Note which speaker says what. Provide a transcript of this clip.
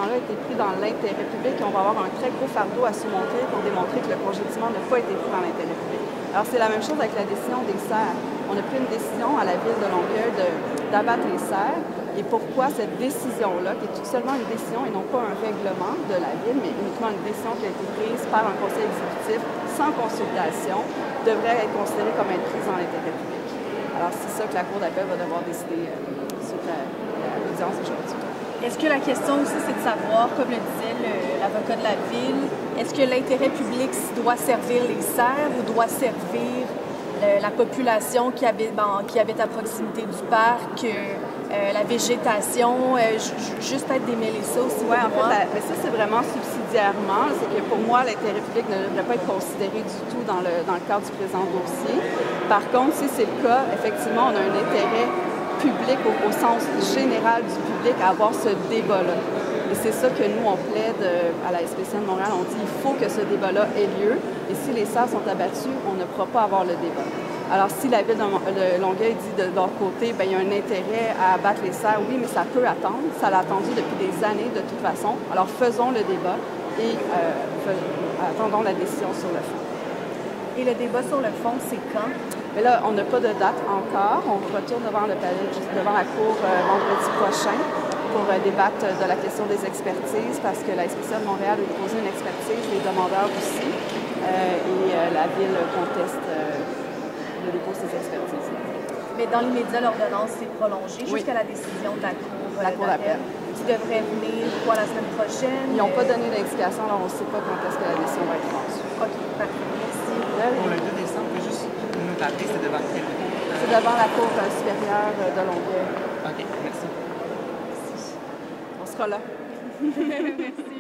Speaker 1: jugement-là a été pris dans l'intérêt public et on va avoir un très gros fardeau à surmonter pour démontrer que le congédiement n'a pas été pris dans l'intérêt public. Alors, c'est la même chose avec la décision des serres. On a pris une décision à la Ville de Longueuil d'abattre les serres. Et pourquoi cette décision-là, qui est tout seulement une décision et non pas un règlement de la Ville, mais uniquement une décision qui a été prise par un conseil exécutif sans consultation, devrait être considérée comme être prise dans l'intérêt public. Alors, c'est ça que la Cour d'appel va devoir décider suite à l'audience aujourd'hui.
Speaker 2: Est-ce que la question aussi, c'est de savoir, comme le disait l'avocat de la Ville, est-ce que l'intérêt public doit servir les serres ou doit servir la population qui habite à proximité du parc, la végétation, juste peut-être démêler ça aussi?
Speaker 1: Oui, en fait, mais ça, c'est vraiment subsidiairement. C'est que pour moi, l'intérêt public ne devrait pas être considéré du tout dans le cadre du présent dossier. Par contre, si c'est le cas, effectivement, on a un intérêt public au sens général du public à avoir ce débat-là. Et c'est ça que nous, on plaide à la SPCN de Montréal. On dit qu'il faut que ce débat-là ait lieu. Et si les serres sont abattues, on ne pourra pas avoir le débat. Alors, si la Ville de Longueuil dit de leur côté, bien, il y a un intérêt à abattre les serres, oui, mais ça peut attendre. Ça l'a attendu depuis des années, de toute façon. Alors, faisons le débat et attendons la décision sur le fond.
Speaker 2: Et le débat sur le fond, c'est quand?
Speaker 1: Mais là, on n'a pas de date encore. On retourne devant la Cour vendredi prochain pour débattre de la question des expertises parce que la SPCN de Montréal a déposé une expertise, les demandeurs aussi, et la Ville conteste le dépôt de ces expertises.
Speaker 2: Mais dans l'immédiat, l'ordonnance s'est prolongée jusqu'à la décision de la Cour d'appel. Qui devrait venir la semaine prochaine?
Speaker 1: Ils n'ont pas donné d'indication, alors on ne sait pas quand est-ce que la décision va être rendue.
Speaker 2: OK, parfait. Merci.
Speaker 3: Pour le 2 décembre, juste nous rappeler, c'est devant quel?
Speaker 1: C'est devant la Cour supérieure de Longueuil.
Speaker 3: OK, merci.
Speaker 1: On sera là.
Speaker 2: Merci.